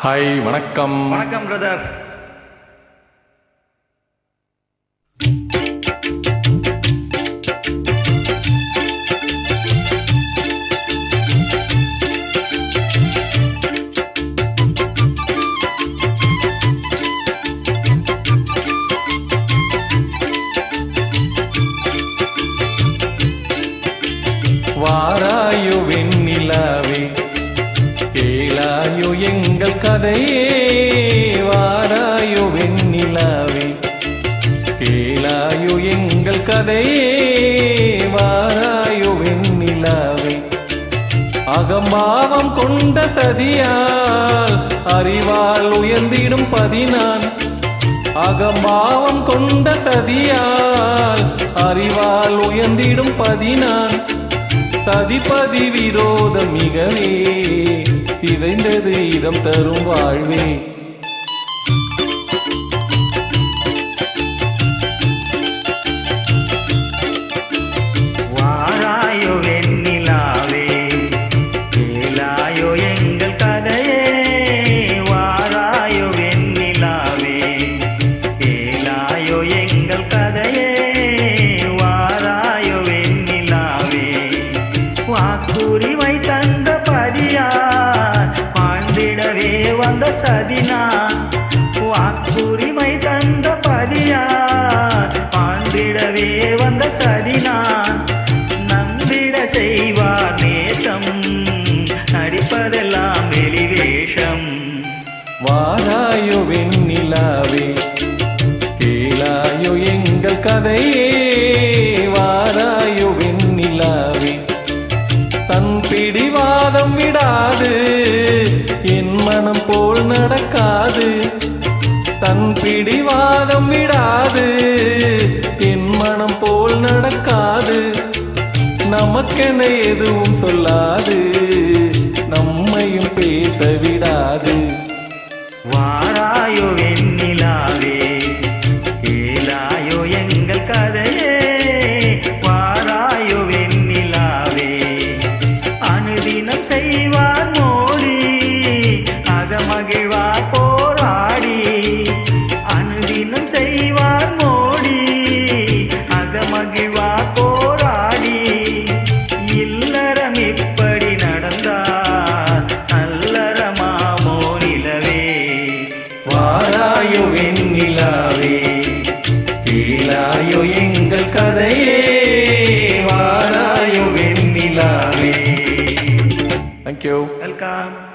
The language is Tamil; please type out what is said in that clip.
ஹாய், வணக்கம். வணக்கம் பிரதர். வாராயோ வெண்ணிலாவே, கேளாயோ எங்கள் கதையே. வாராயோ வெண்ணிலாவே, கேளாயோ எங்கள் கதையே. வாராயோ வெண்ணிலாவே, அகம்பாவம் கொண்ட சதியால் அறிவால் உயர்ந்திடும் பதினான். அகம்பாவம் கொண்ட சதியால் அறிவால் உயர்ந்திடும் பதினான். சதிபதி விரோதம் மிகவே சிதைந்தது இதம் தரும் வாழ்வே. வாராயோ வெண்ணிலாவே, கேளாயோ எங்கள் கதையே. வாராயோ வெண்ணிலாவே, கேளாயோ எங்கள் கதையே. வாராயோ வெண்ணிலாவே, வாக்குரிமை தந்த பதியார் வாழ்ந்திடவே வந்த சதினான். வாக்குரிமை தந்த பதியார் வாழ்ந்திடவே வந்த சதினான். நம்பிட செய்வார் நேசம், நடிப்பதெல்லாம் வெளிவேஷம். வாராயோ வெண்ணிலாவே, கேளாயோ எங்கள் கதையே. வாராயோ வெண்ணிலாவே, தன் பிடிவாதம் விடாது, என் மனம் போல் நடக்காது. தன் பிடிவாதம் விடாது, என் மனம் போல் நடக்காது. நமக்கென எதுவும் சொல்லாது, நம்மையும் பேச விடாது. வாராயோ வெண்ணிலாவே, கேளாயோ எங்கள் கதையே. வாராயோ வெண்ணிலாவே, அனுதினம் செய்வார் மோடி, அகமகிழ்வார் போராடி. அனுதினம் செய்வார் மோடி, அகமகிழ்வார் போராடி. இல்லறம் இப்படி நடந்தார் நல்லறமாமோ நிலவே. வாராயோ வெண்ணிலாவே, கேளாயோ எங்கள் கதையே. வாராயோ வெண்ணிலாவே. Thank you. வெல்கம்.